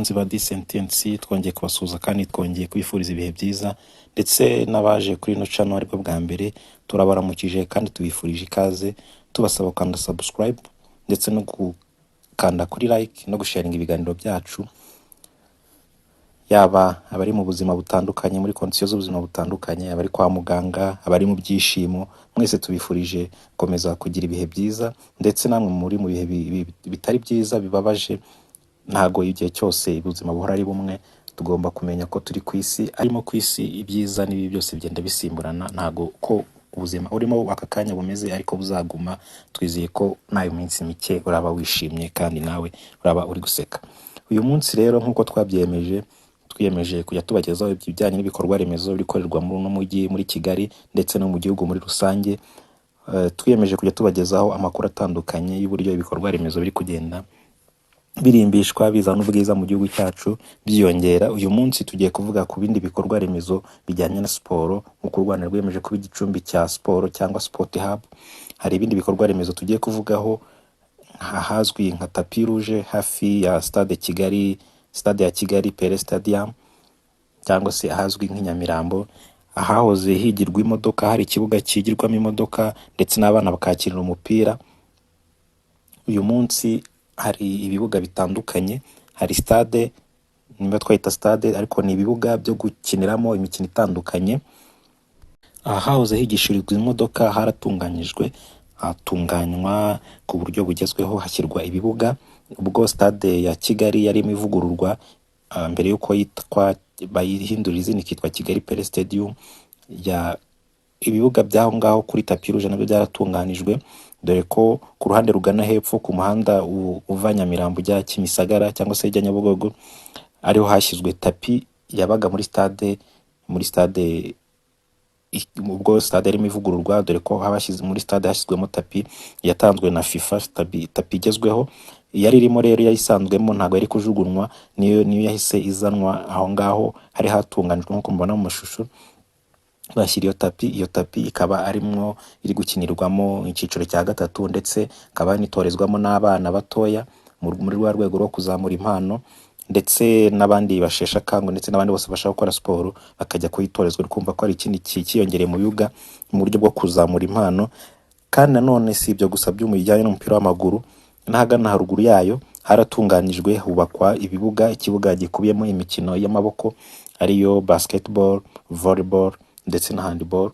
bakunzi ba Dutemberane twongeye kubasuhuza kandi twongeye kwifuriza ibihe byiza ndetse n'abaje kuri ino channel ariko bwa mbere turabaramukije kandi tubifurije ikaze tubasaba gukanda subscribe ndetse no gukanda kuri like no gusharinga ibiganiro byacu, yaba abari mu buzima butandukanye muri conditions z'ubuzima butandukanye, abari kwa muganga, abari mu byishimo, mwese tubifurije komeza kugira ibihe byiza ndetse namwe muri mu bihe bitari byiza bibabaje. Ntago igihe cyose ubuzima buhora ari bumwe, tugomba kumenya ko turi ku isi, arimo ku isi ibyiza n'ibi byose bigenda bisimburana. Ntago ko ubuzima urimo aka kanya bumeze ariko buzaguma. Twizeye ko nayo minsi mike uraba wishimye kandi nawe uraba uri guseka. Uyu munsi rero nkuko twiyemeje kujya tubagezaho ibijyanye n'ibikorwa remezo bikorerwa muri no mujyi muri Kigali ndetse no mu gihugu muri rusange. Twiyemeje kujya tubagezaho amakuru atandukanye y'uburyo ibikorwa remezo biri kugenda birimbishwa bizana ubwiza mu gihugu cyacu byiyongera. Uyu munsi tugiye kuvuga ku bindi bikorwa remezo bijyanye na siporo, nk'uko u Rwanda rwemeje kuba igicumbi cya siporo cyangwa sport hub. Hari ibindi bikorwa remezo tugiye kuvugaho ahazwi nka tapi rouge hafi ya stade ya Kigali Pele Stadium, cyangwa se ahazwi nk'Inyamirambo, ahahoze higirwa imodoka, hari ikibuga kigirwamo imodoka ndetse n'abana bakakirira umupira. Uyu munsi hari ibibuga bitandukanye, hari stade, nimba twayita stade ariko ni ibibuga byo gukiniramo imikino itandukanye. Ahahoze higishirizwa imodoka haratunganyijwe, hatunganywa ku buryo bugezweho, hashyirwa ibibuga. Ubwo stade ya Kigali yarimo ivugururwa mbere yuko yitwa bayihindurira izina ikitwa Kigali Pele Stadium. Ibibuga byaho ngaho kuri tapi rouge nabyo byaratunganijwe, dore ko ku ruhande rugana hepfo ku muhanda uva Nyamirambo ujya Kimisagara cyangwa se ijya Nyabugogo ariho hashyizwe tapi yabaga muri stade ubwo stade irimo ivugururwa, dore ko muri stade hashyizwemo tapi yatanzwe na FIFA, tapi igezweho. Yari irimo rero yayisanzwemo ntago yari kujugunywa, niyo yahise izanwa aho ngaho hari hatunganijwe nko mubona mu mashusho. Bashyira iyo tapi ikaba arimwo iri gukinirwamo icyiciro cya gatatu ndetse akaba nitorezwamo n'abana batoya muri rwa rwego rwo kuzamura impano, ndetse n'abandi bashesha kango ndetse n'abandi bose bashaka gukora siporo bakajya kuyitorezwa. Kumva ko ari ikindi kiyongereye mu bibuga mu buryo bwo kuzamura impano. Kandi nanone si ibyo gusa by'umujyanye n'umupira w'amaguru, n'ahagana haruguru yayo haratunganyijwe hubakwa ibibuga, ikibuga gikubiyemo imikino y'amaboko ariyo basketball, volleyball ndetse na handball.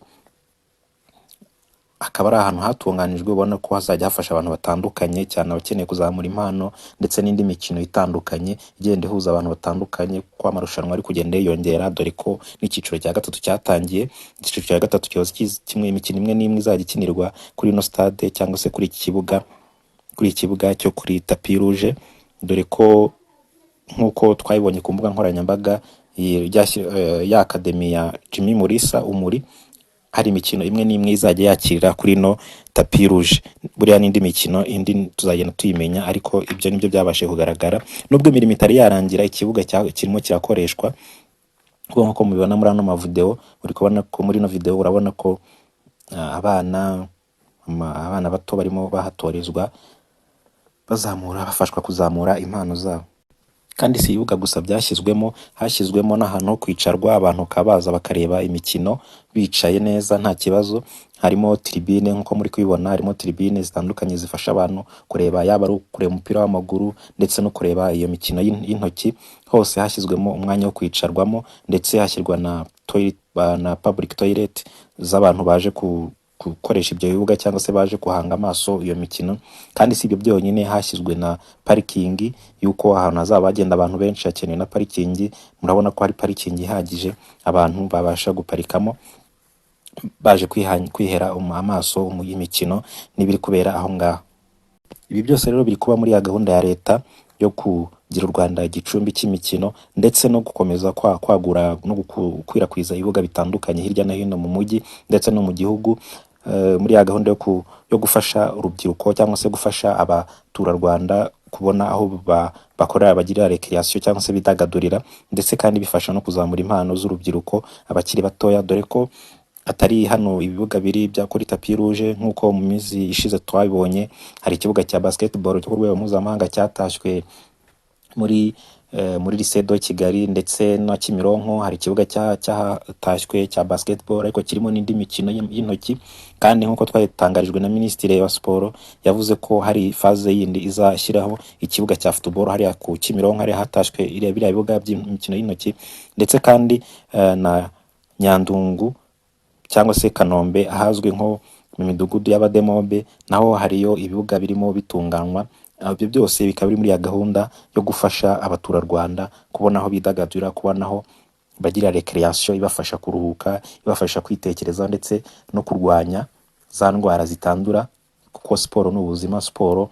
Akaba ari ahantu hatunganijwe ubona ko hazajya hafasha abantu batandukanye cyane abakeneye kuzamura impano ndetse n'indi mikino itandukanye igenda ihuza abantu batandukanye, ko amarushanwa ari kugenda yiyongera, dore ko n'icyiciro cya gatatu cyatangiye. Icyiciro cya gatatu cyose kimwe imikino imwe n'imwe izajya ikinirwa kuri no stade cyangwa se kuri iki kibuga cyo kuri tapi rouge, dore ko nk'uko twayibonye ku mbuga nkoranyambaga ya akademi ya Jimmy Mulisa Umuri, hari imikino imwe n'imwe izajya yakirira kuri no tapi rouge. Buriya n'indi mikino indi tuzagenda tuyimenya, ariko ibyo nibyo byabashe kugaragara. Nubwo imirimo itari yarangira, ikibuga kirimo kirakoreshwa nk'uko mubibona muri ano mavideo. Uri kubona ko muri no video urabona ko abana bato barimo bahatorezwa bafashwa kuzamura impano zabo. Kandi si ibibuga gusa hashyizwemo n'ahantu ho kwicarwa, abantu kabaza bakareba imikino bicaye neza nta kibazo. Harimo tribune nk'uko muri kubibona, harimo tribune zitandukanye zifasha abantu kureba, yaba ari kureba umupira w'amaguru ndetse no kureba iyo mikino y'intoki. Hose hashyizwemo umwanya wo kwicarwamo, ndetse hashyirwa na public toilet z'abantu baje gukoresha ibyo bibuga cyangwa se baje kuhanga amaso iyo mikino. Kandi si ibyo byonyine, hashyizwe na parikingi yuko ahantu hazaba hagenda abantu benshi hakenewe na parikingi. Murabona ko hari parikingi ihagije abantu babasha guparikamo baje kwihera amaso imikino n'ibiri kubera aho ngaho. Ibi byose rero biri kuba muri ya gahunda ya leta yo kugira u Rwanda igicumbi cy'imikino ndetse no gukomeza kwagura no gukwirakwiza ibibuga bitandukanye hirya no hino mu mujyi ndetse no mu gihugu, muri ya gahunda yo gufasha urubyiruko cyangwa se gufasha abaturarwanda kubona aho bakorera bagirira recreation cyangwa se bidagadurira, ndetse kandi bifasha no kuzamura impano z'urubyiruko abakiri batoya, dore ko atari hano ibibuga biri bya kuri tapi rouge nk'uko mu minsi ishize twabibonye. Hari ikibuga cya basketball cyo ku rwego mpuzamahanga cyatashywe muri lycée de Kigali ndetse na Kimironko hari ikibuga cyatashywe cya basketball ariko kirimo n'indi mikino y'intoki, kandi nk'uko twatangarijwe na Minisitiri wa Siporo yavuze ko hari faze yindi izashyiraho ikibuga cya football hariya ku Kimironko, hari hatashywe biriya bibuga by'imikino y'intoki, ndetse kandi na Nyandungu cyangwa se Kanombe ahazwi nko mu midugudu y'abademobe naho hariyo ibibuga birimo bitunganywa. Ibyo byose bikaba biri muri ya gahunda yo gufasha abaturarwanda kubona aho bidagadurira, kubona aho bagira recreation ibafasha kuruhuka, ibafasha kwitekerezaho ndetse no kurwanya za ndwara zitandura, kuko siporo ni ubuzima. Siporo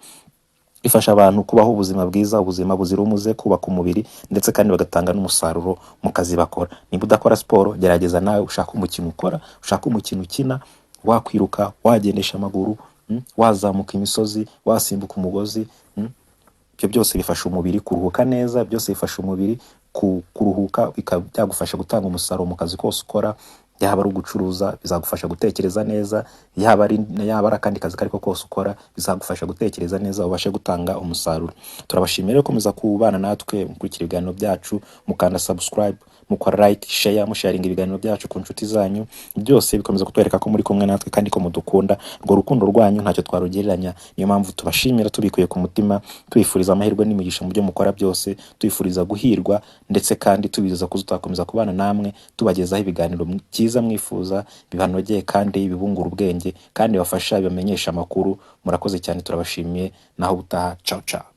ifasha abantu kubaho ubuzima bwiza, ubuzima buzira umuze, kubaka umubiri ndetse kandi bagatanga n'umusaruro mu kazi bakora. Niba udakora siporo, gerageza nawe ushaka umukino ukora, ushaka umukino ukina, wakwiruka, wagendesha amaguru, wazamuka imisozi, wasimbuka umugozi. Ibyo byose bifasha umubiri kuruhuka neza, byose bifasha umubiri kuruhuka, byagufasha gutanga umusaruro mu kazi kose ukora, yaba ari ugucuruza bizagufasha gutekereza neza, yaba ari akandi kazi kariko kose ukora bizagufasha gutekereza neza, ubashe gutanga umusaruro. Turabashimira rero komeza kubana natwe mukurikira ibiganiro byacu, mukanda subscribe, mukora like, share, musharinga ibiganiro byacu ku nshuti zanyu. Byose bikomeza kutwereka ko muri kumwe natwe kandi ko mudukunda. Urwo rukundo rwanyu ntacyo twarugereranya, niyo mpamvu tubashimira tubikuye ku mutima, tubifuriza amahirwe n'imigisha mu byo mukora byose, tubifuriza guhirwa ndetse kandi tubiza kuzakomeza kubana namwe tubagezaho ibiganiro byiza mwifuza, bibanogeye kandi bibungura ubwenge kandi bafasha bibamenyesha amakuru. Murakoze cyane, turabashimiye, naho ubutaha. Ciao ciao.